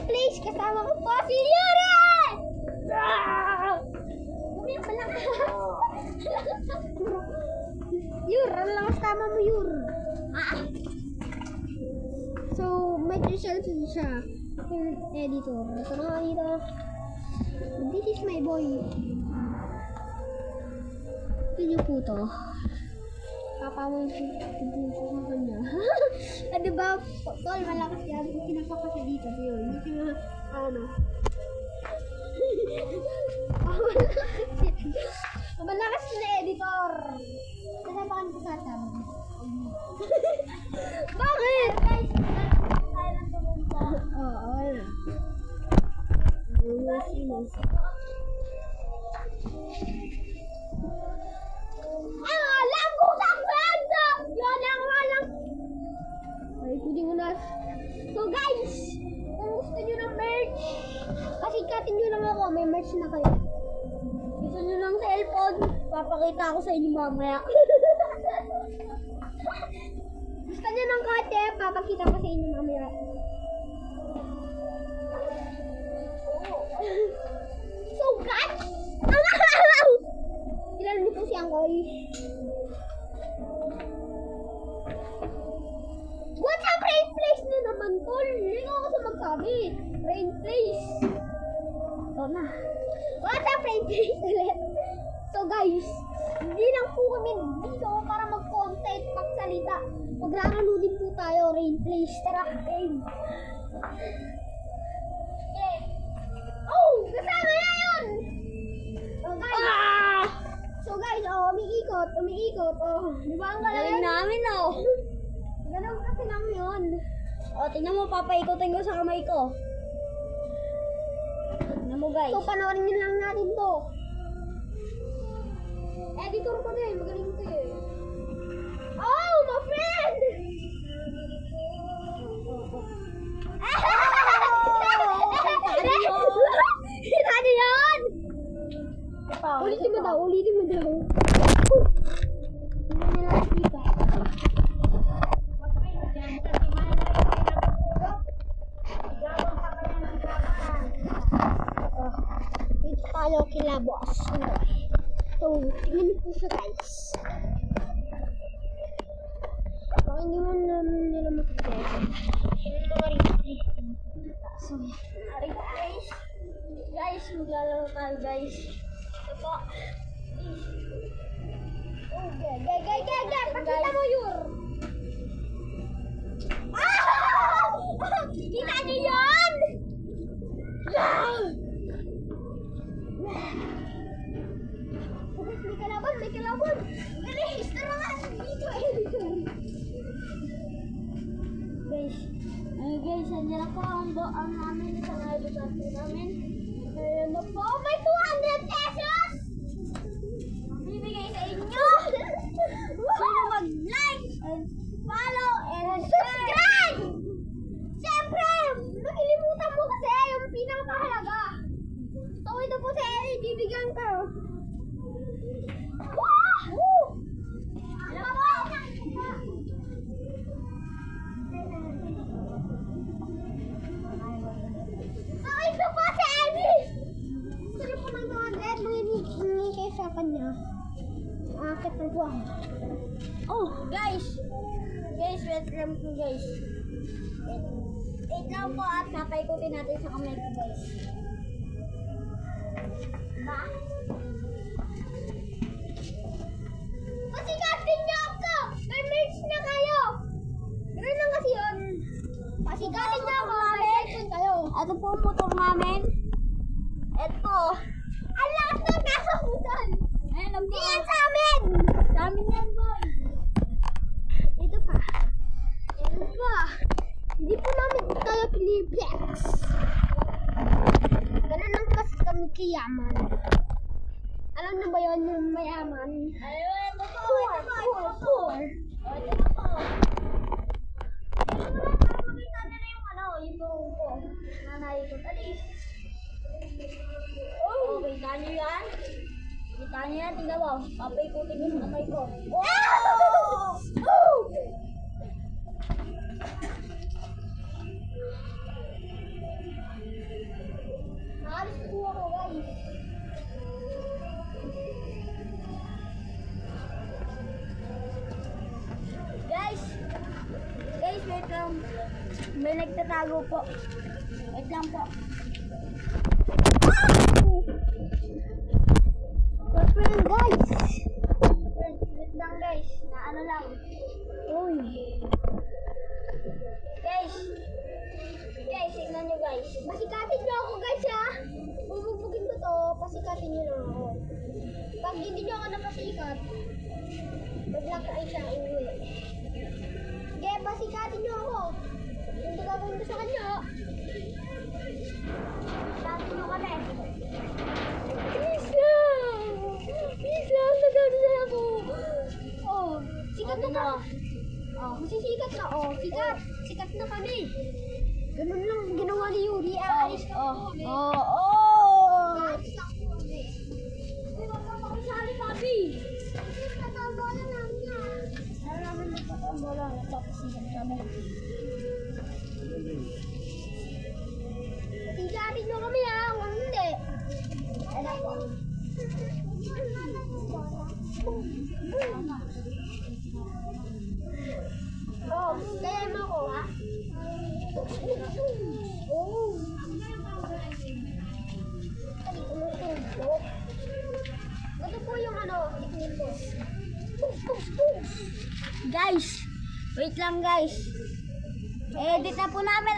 place, kasama ko po si Yuri! Umiyak pa lang. Yur, ang lakas tama mo, Yur. So, may result siya. Yung editor. Ito na nga dito. This is my boy. Ito niyo po to. Papa mo yung puso sa kanya. Diba, tol, malakas yan. Kinapa ko siya dito. So, yun. Hindi siya, ano. Malakas na editor. Kinapakan ko sa atin. Bakit? Oo, wala. Alam ko sa kwento! Yun ang walang... Ay, pwede ko na. So guys, kung gusto nyo ng merch, pasikatin nyo lang ako, may merch na kayo. Gusto nyo ng cellphone, papakita ko sa inyo mamaya. Gusto nyo ng kotse, papakita ko sa inyo mamaya. So guys, kilala niyo po si Angkoy. What's up, rain place na naman, tol? Hindi ko kasi magsabi. Rain place. Ito na. What's up, rain place ulit? So guys, hindi lang po kami dito para mag-content, magsalita. Maglalaro din po tayo, rain place. Tara, rain. Okay. Oh, kasama na yun! Oh guys. So guys, umiikot. Oh, di ba ang galing namin, oh? Ganun kasi lang yun. O, tingnan mo, papaikotin ko sa kamay ko. Tingnan mo, guys. So, panoorin nyo lang natin to. Editor ko din, magaling ito eh. Oh, my friend! Ano yun? Ulitin mo daw. Dito tayo kila boss. So, tingnan niyo po siya, guys. Baka hindi mo nila makikita. So, guys. Guys, maglalaro tayo, guys. Ito po. Oh, gay. Pakita mo, Yur. Kita niyo yun? May kalaban. Guys, tara nga. Dito, guys, nandiyan ako ang namin sa nalibatan namin. Ayan na po, may 200 pesos! Bibigay sa inyo! Sino mag-like, and follow, and subscribe! Siyempre, nakilimutan mo kasi yung pinakahalaga. So, ito po si Ellie, bibigyan ko. Sa kanya akit ng buwan. Oh guys, welcome to guys. Wait lang po at napaikutin natin sa kamay ko, guys. Ba? Pasikatin niyo ako! May merch na kayo! Ganoon lang kasi yun. Pasikatin niyo ako, may cellphone kayo. Ito po ang motor namin. Ito. Ang lakas ng kasakutan! Hindi yan sa amin! Sa amin yan, boy! Ito pa. Hindi po namin tayo piniplex. Ganun lang kasi kami kayaman. Alam na ba yun yung mayaman? Ayun, ito po! Poor! Ito na po! Ito mo lang para makita nila yung buong ko. Nanay ko. Alis! Okay, tano yan? Kita niya, tingnan mo. Papaikutin ko sa kamay ko. Tatago po. Wait lang po. Friend guys. Wait lang guys. Na ano lang. Uy. Guys. Guys, tignan nyo guys. Pasikatin nyo ako guys ha. Bubugin ko to. Pasikatin nyo lang ako. Pag hindi nyo ako napasikat, mag-lock ay siya uwi. Okay, pasikatin nyo ako. Yung gagawin ko sa kanya. Pasikatin nyo kami. Isa! Isa! Nagano na ako. Oh, sikat na ka. Oh, masisikat na. Oh, sikat. Sikat na kami. Ganun lang ginawa ni Yuri. Aalis na po kami. Aalis na po kami. Uy, wag ka makisali, papi. Tatambola namin na. Ano namin nagtatambola? Nagpapasikat kami. Sigarin nyo kami ha. Huwag hindi. Ano po? Oh, kaya mo ko ha? Oh. Ito po yung ano, guys, wait lang guys. Edit na po namin.